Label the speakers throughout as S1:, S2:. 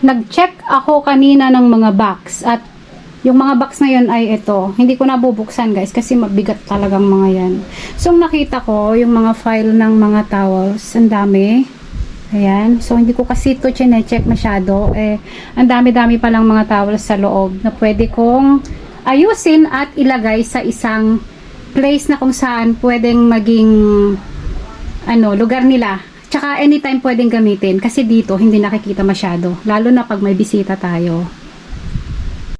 S1: nag-check ako kanina ng mga box at yung mga box na yun ay ito. Hindi ko nabubuksan guys kasi mabigat talagang mga yan. So nakita ko yung mga file ng mga towels. Ang dami. Ayan. So hindi ko kasi ito chine-check masyado. Ang dami-dami palang mga towels sa loob na pwede kong ayusin at ilagay sa isang place na kung saan pwedeng maging lugar nila. Tsaka anytime pwedeng gamitin kasi dito hindi nakikita masyado. Lalo na pag may bisita tayo.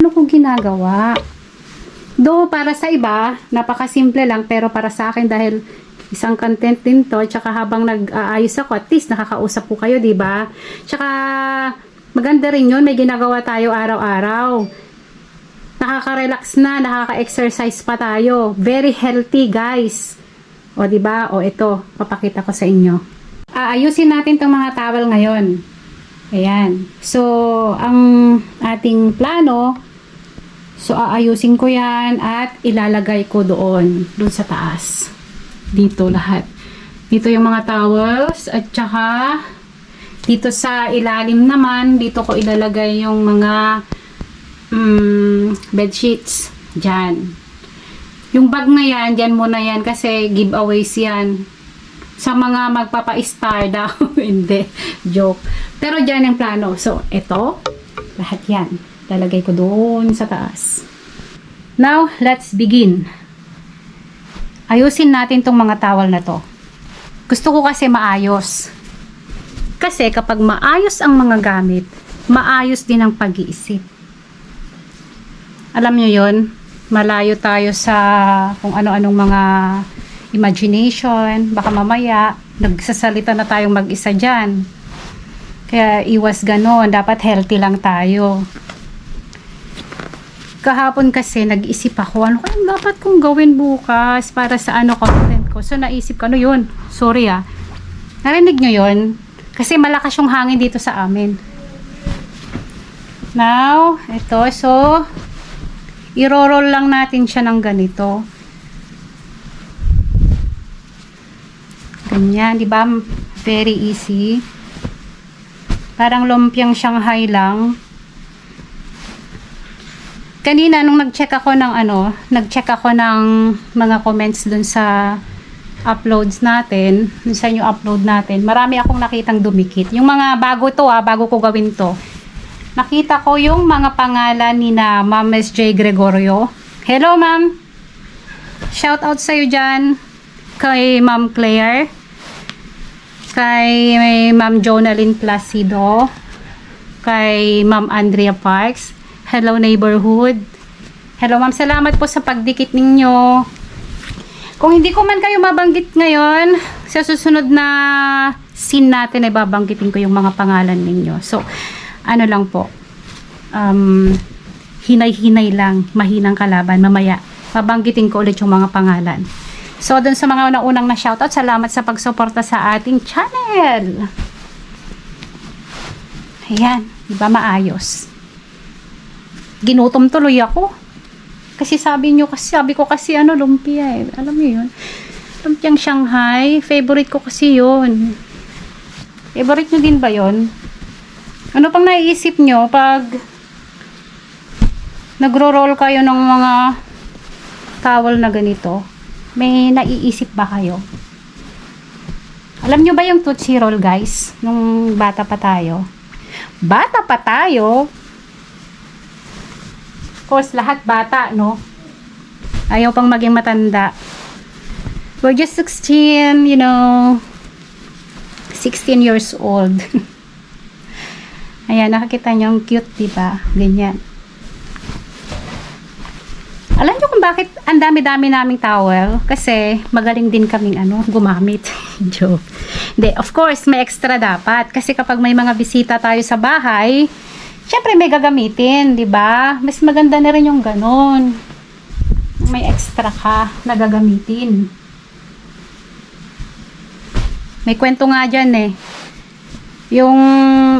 S1: Ano kong ginagawa? Do para sa iba, napakasimple lang, pero para sa akin dahil isang content din to, tsaka habang nag-aayos ako, at least nakakausap ko kayo, di ba? Tsaka maganda rin yun, may ginagawa tayo araw-araw. Nakaka-relax na, nakaka-exercise pa tayo. Very healthy, guys. O, di ba? O, ito, papakita ko sa inyo. Aayusin natin tong mga towel ngayon. Ayan. So, ang ating plano, so aayusin ko yan at ilalagay ko doon sa taas. Dito lahat. Dito yung mga towels at saka dito sa ilalim naman, dito ko ilalagay yung mga bed sheets. Diyan. Yung bag na yan, dyan muna yan kasi giveaways yan. Sa mga magpapa-star daw. Hindi. Joke. Pero dyan yung plano. So, ito. Lahat yan. Lalagay ko doon sa taas. Now, let's begin. Ayusin natin tong mga towel na to. Gusto ko kasi maayos. Kasi kapag maayos ang mga gamit, maayos din ang pag-iisip. Alam nyo yun? Malayo tayo sa kung ano-anong mga imagination. Baka mamaya, nagsasalita na tayong mag-isa dyan. Kaya iwas ganon. Dapat healthy lang tayo. Kahapon kasi nag-isip ako, ano kayang dapat kong gawin bukas para sa content ko. So naisip ko, ano yun? Sorry Narinig nyo yun? Kasi malakas yung hangin dito sa amin. Now, ito. So, i-roll lang natin siya ng ganito. Ganyan, di ba? Very easy. Parang lumpiang Shanghai lang. Kanina nung nag-check ako ng mga comments dun sa uploads natin, dun sa new upload natin, marami akong nakitang dumikit. Yung mga bago ko gawin to. Nakita ko yung mga pangalan ni na Ma'am S.J. Gregorio. Hello, Ma'am. Shout out sa'yo dyan. Kay Ma'am Claire. Kay Ma'am Jonalyn Placido. Kay Ma'am Andrea Parks. Hello neighborhood. Hello ma'am, salamat po sa pagdikit ninyo. Kung hindi ko man kayo mabanggit ngayon, sa susunod na scene natin ay babanggitin ko yung mga pangalan ninyo. So, ano lang po, hinay-hinay lang, mahinang kalaban, mamaya, babanggitin ko ulit yung mga pangalan. So, dun sa mga unang na shoutout, salamat sa pagsuporta sa ating channel. Ayan, diba maayos? Ginutom tuloy ako. Kasi sabi ko kasi lumpia Alam niyo yun? Lumpiang Shanghai. Favorite ko kasi yun. Favorite nyo din ba yun? Ano pang naiisip nyo pag nagro-roll kayo ng mga towel na ganito? May naiisip ba kayo? Alam nyo ba yung Tootsie Roll guys? Nung bata pa tayo. Bata pa tayo? Course, lahat bata, no? Ayaw pang maging matanda. We're just 16, 16 years old. Ayan, nakakita niyo ang cute, diba? Ganyan. Alam niyo kung bakit ang dami-dami naming towel? Kasi magaling din kaming gumamit. Joke. Hindi, of course, may extra dapat. Kasi kapag may mga bisita tayo sa bahay, syempre may gagamitin, di ba? Mas maganda na rin yung ganon. May extra ka na gagamitin. May kwento nga dyan Yung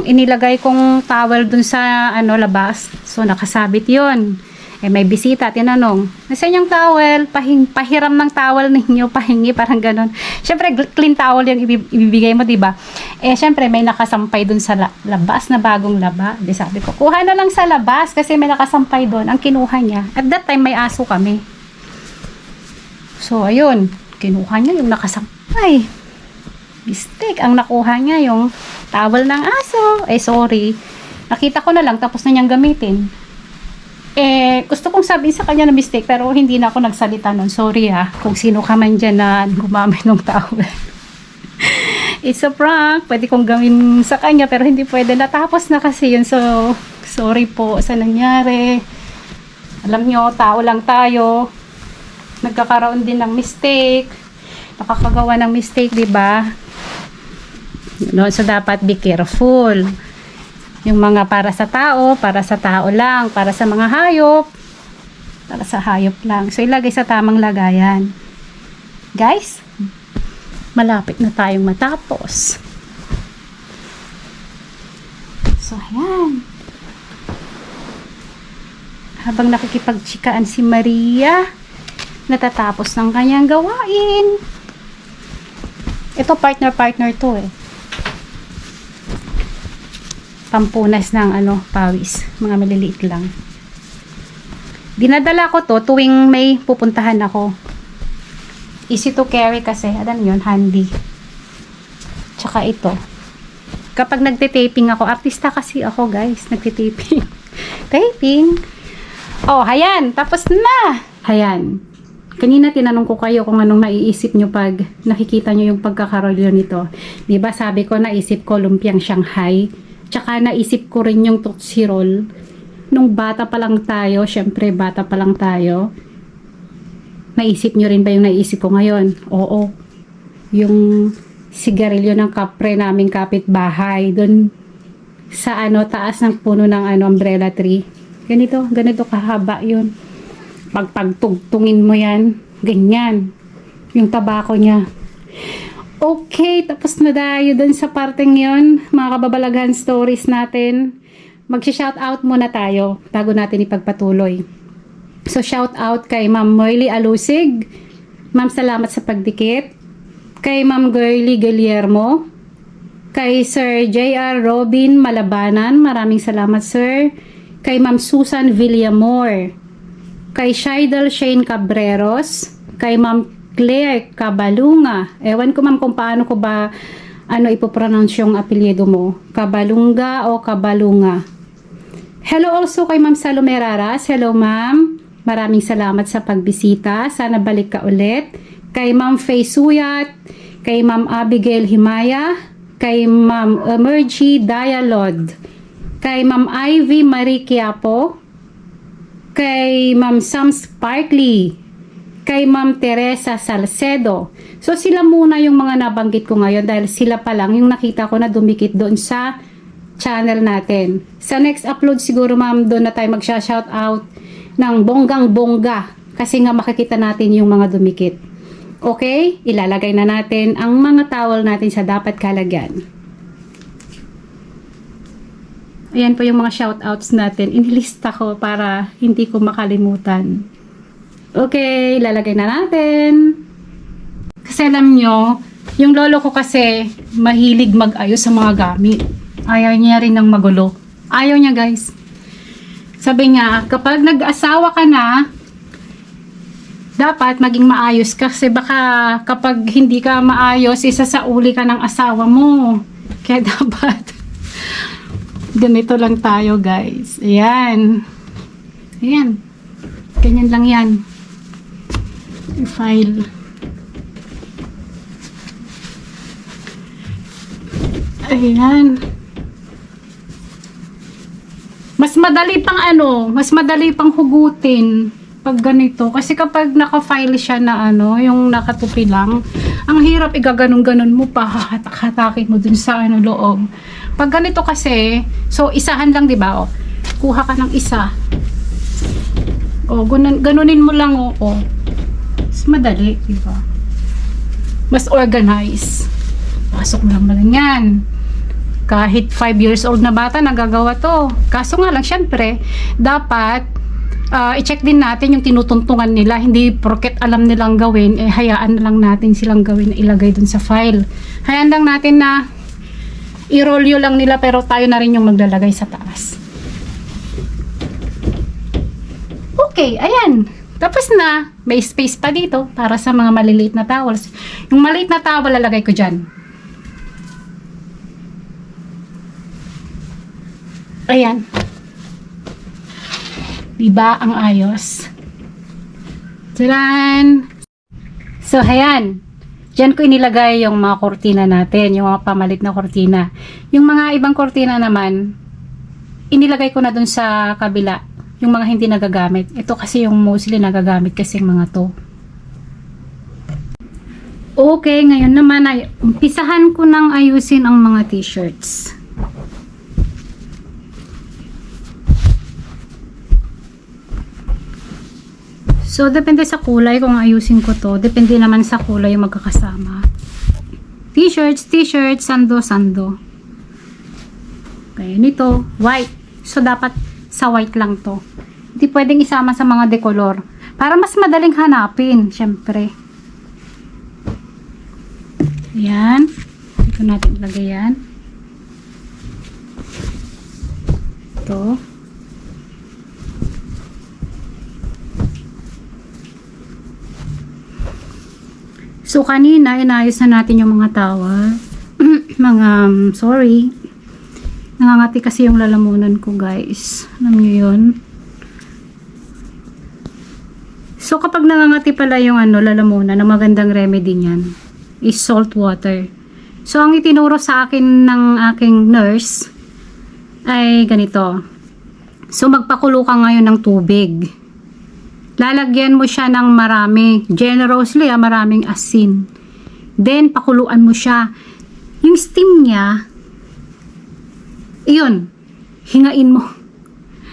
S1: inilagay kong towel dun sa labas. So nakasabit yun. May bisita, tinanong, nasaan yung towel? Pahiram ng towel ninyo, pahingi, parang ganon. Syempre, clean towel yung ibibigay mo, diba? Eh, syempre, may nakasampay dun sa labas na bagong laba. Di sabi ko, kuha na lang sa labas kasi may nakasampay dun. Ang kinuha niya. At that time, may aso kami. So, ayun. Kinuha niya yung nakasampay. Mistake. Ang nakuha niya yung towel ng aso. Eh, sorry. Nakita ko na lang, tapos na niyang gamitin. Eh, gusto kong sabihin sa kanya na mistake, pero hindi na ako nagsalita nun. Sorry kung sino ka man dyan na gumamit ng towel. It's a prank. Pwede kong gawin sa kanya, pero hindi pwede. Natapos na kasi yun. So, sorry po sa nangyari. Alam nyo, tao lang tayo. Nagkakaroon din ng mistake. Nakakagawa ng mistake, diba? So, dapat be careful. Yung mga para sa tao lang, para sa mga hayop, para sa hayop lang. So, ilagay sa tamang lagayan. Guys, malapit na tayong matapos. So, ayan. Habang nakikipagtsikaan si Maria, natatapos ng kanyang gawain. Ito, partner to pampunas ng pawis. Mga maliliit lang. Dinadala ko to tuwing may pupuntahan ako. Easy to carry kasi. Alam yun, handy. Tsaka ito. Kapag nagte-taping ako, artista kasi ako guys, nagte-taping. Taping. Oh, hayan. Tapos na. Hayan. Kanina tinanong ko kayo kung anong naiisip nyo pag nakikita nyo yung pagkakarolyo nito. Diba sabi ko, naisip ko lumpiang Shanghai. Tsaka naisip ko rin yung Tootsie Roll. Nung bata pa lang tayo, syempre bata pa lang tayo. Naisip nyo rin ba yung naisip ko ngayon? Oo. Yung sigarilyo ng kapre naming kapitbahay. Doon sa taas ng puno ng umbrella tree. Ganito kahaba yun. Pag pagtugtungin mo yan, ganyan. Yung tabako niya. Okay, tapos na tayo dun sa parteng yon, mga kababalaghan stories natin. Mag-shoutout muna tayo bago natin ipagpatuloy. So, shoutout kay Ma'am Moily Alusig. Ma'am, salamat sa pagdikit. Kay Ma'am Girly Guillermo. Kay Sir J.R. Robin Malabanan. Maraming salamat, sir. Kay Ma'am Susan Villamor. Kay Shaidal Shane Cabreros. Kay Ma'am Claire Cabalunga. Ewan ko ma'am kung paano ko ba ipopronounce yung apelyido mo. Cabalunga o Cabalunga. Hello also kay Ma'am Salome Raras. Hello ma'am. Maraming salamat sa pagbisita. Sana balik ka ulit. Kay Ma'am Faye Suyat. Kay Ma'am Abigail Himaya. Kay Ma'am Emergy Dialod. Kay Ma'am Ivy Marie Quiapo. Kay Ma'am Sam Sparkly. Kay Ma'am Teresa Salcedo. So, sila muna yung mga nabanggit ko ngayon dahil sila pa lang yung nakita ko na dumikit doon sa channel natin. Sa next upload siguro ma'am, doon na tayo magsha-shoutout ng bonggang-bongga kasi nga makikita natin yung mga dumikit. Okay? Ilalagay na natin ang mga towel natin sa dapat kalagyan. Ayan po yung mga shoutouts natin. Inilista ko para hindi ko makalimutan. Okay, lalagay na natin. Kasi alam nyo, yung lolo ko kasi mahilig mag-ayos sa mga gamit. Ayaw niya rin ng magulo. Ayaw niya guys. Sabi niya, kapag nag-asawa ka na, dapat maging maayos kasi baka kapag hindi ka maayos, isasauli ka ng asawa mo. Kaya dapat ganito lang tayo guys. Ayan. Ayan. Ganyan lang yan. File. Ayan. Mas madali pang hugutin pag ganito. Kasi kapag naka-file siya na yung nakatupi lang, ang hirap igaganon-ganon mo pa, hatak-hatakin mo dun sa loob. Pag ganito kasi, so isahan lang, 'di ba? Kuha ka ng isa. Ganunin mo lang, Mas madali, diba? Mas organized. Pasok mo lang yan. Kahit 5 years old na bata, nagagawa to. Kaso nga lang, syempre, dapat i-check din natin yung tinutuntungan nila. Hindi porket alam nilang gawin, hayaan na lang natin silang gawin na ilagay dun sa file. Hayaan lang natin na I-rolyo lang nila pero tayo na rin yung maglalagay sa taas. Okay, ayan. Tapos na. May space pa dito para sa mga maliliit na towels. Yung maliit na towel lalagay ko dyan. Ayan. Diba ang ayos? Tadaan! So, ayan. Diyan ko inilagay yung mga kortina natin, yung mga pamalit na kortina. Yung mga ibang kortina naman, inilagay ko na dun sa kabila, yung mga hindi nagagamit. Ito kasi yung mostly nagagamit kasi yung mga to. Okay, ngayon naman ay umpisahan ko nang ayusin ang mga t-shirts. So, depende sa kulay kung ayusin ko to. Depende naman sa kulay yung magkakasama. T-shirts, sando. Okay, nito, white. So, dapat sa white lang to. Hindi pwedeng isama sa mga decolor. Para mas madaling hanapin, syempre. Ayan. Dito natin ilagay yan. Ito. So, kanina, inayos na natin yung mga towel. Sorry. Nangangati kasi yung lalamunan ko, guys. Alam nyo yun? So, kapag nangangati pala yung lalamunan, na magandang remedy niyan is salt water. So, ang itinuro sa akin ng aking nurse ay ganito. So, magpakulo ka ngayon ng tubig. Lalagyan mo siya ng marami, generously, maraming asin. Then, pakuluan mo siya. Yung steam niya, iyon, hingain mo.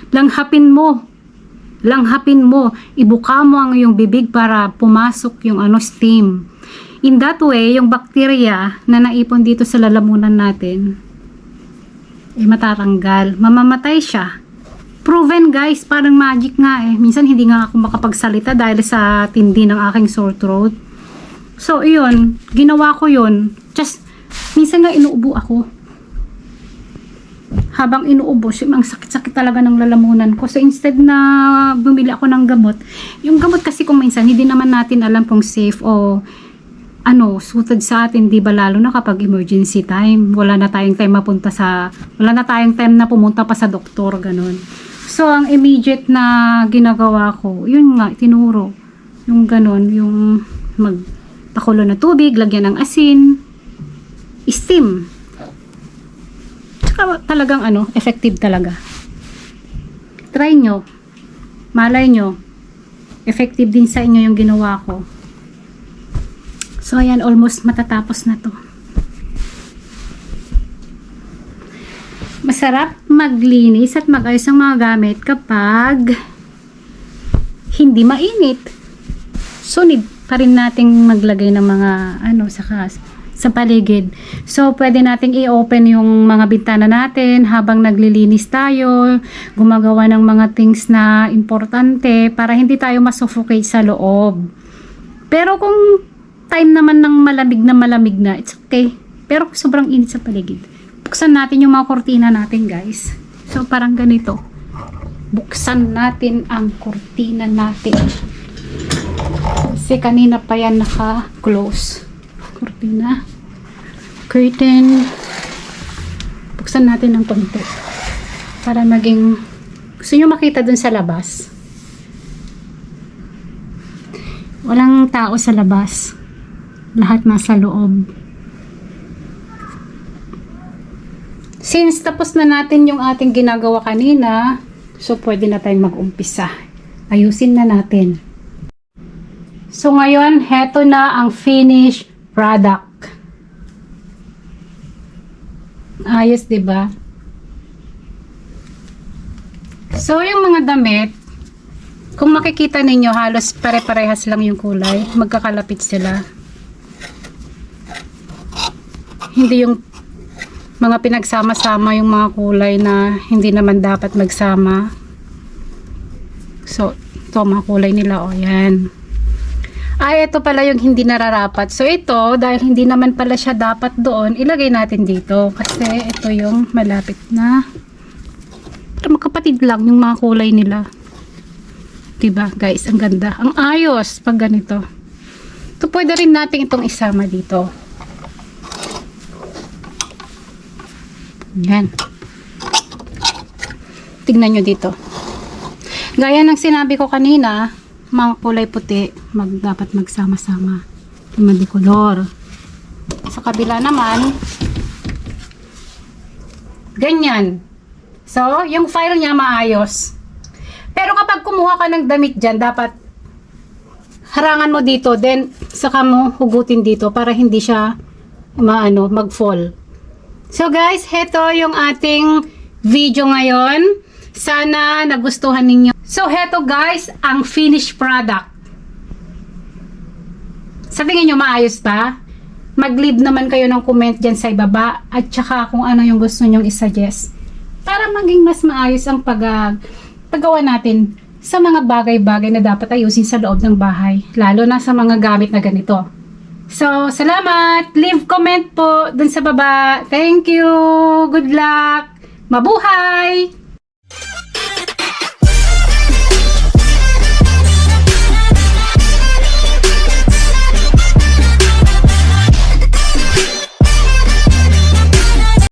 S1: Langhapin mo. Ibuka mo ang iyong bibig para pumasok yung steam. In that way, yung bacteria na naipon dito sa lalamunan natin, matatanggal. Mamamatay siya. Proven, guys, parang magic nga eh. Minsan hindi nga ako makapagsalita dahil sa tindi ng aking sore throat. So, iyon, ginawa ko yun. Just, minsan nga inuubo ako. Habang inuubo, ang sakit-sakit talaga ng lalamunan ko. So, instead na bumili ako ng gamot, yung gamot kasi kung minsan, hindi naman natin alam kung safe o suited sa atin, di ba, lalo na kapag emergency time. Wala na tayong time na pumunta pa sa doktor, ganun. So, ang immediate na ginagawa ko, yun nga, tinuro. Yung ganun, yung magpakulo na tubig, lagyan ng asin, steam. Tsaka talagang effective talaga. Try nyo. Malay nyo. Effective din sa inyo yung ginawa ko. So, ayan, almost matatapos na to. Masarap maglinis at mag-ayos ng mga gamit kapag hindi mainit. So, need pa rin nating maglagay ng mga sa paligid. So, pwede nating i-open yung mga bintana natin habang naglilinis tayo, gumagawa ng mga things na importante para hindi tayo masuffocate sa loob. Pero kung time naman ng malamig na, it's okay. Pero sobrang init sa paligid. Buksan natin yung mga kortina natin, guys. So, parang ganito. Buksan natin ang kortina natin. Kasi kanina pa yan naka-close. Kortina. Curtain. Buksan natin ng konti. Para maging... Gusto nyo makita dun sa labas. Walang tao sa labas. Lahat nasa loob. Since tapos na natin yung ating ginagawa kanina, so pwede na tayong mag-umpisa. Ayusin na natin. So ngayon, heto na ang finished product. Ayos, 'di ba? So yung mga damit, kung makikita ninyo, halos pare-parehas lang yung kulay. Magkakalapit sila. Hindi yung mga pinagsama-sama yung mga kulay na hindi naman dapat magsama. So, ito mga kulay nila, yan. Ay, ito pala yung hindi nararapat. So, ito, dahil hindi naman pala siya dapat doon, ilagay natin dito. Kasi, ito yung malapit na. Ito, magkapatid lang yung mga kulay nila. Diba, guys? Ang ganda. Ang ayos pag ganito. Ito, pwede rin natin itong isama dito. Yan. Tignan nyo dito. Gaya ng sinabi ko kanina, mga kulay puti, dapat magsama-sama. Madikolor. Sa kabila naman, ganyan. So, yung file niya maayos. Pero kapag kumuha ka ng damit dyan, dapat harangan mo dito, then saka mo hugutin dito para hindi siya mag-fall. So guys, heto yung ating video ngayon. Sana nagustuhan ninyo. So, heto guys, ang finished product. Sa tingin nyo, maayos ba? Mag-leave naman kayo ng comment dyan sa ibaba at saka kung ano yung gusto nyong isuggest para maging mas maayos ang paggawa natin sa mga bagay-bagay na dapat ayusin sa loob ng bahay. Lalo na sa mga gamit na ganito. So, salamat! Leave comment po dun sa baba. Thank you! Good luck! Mabuhay!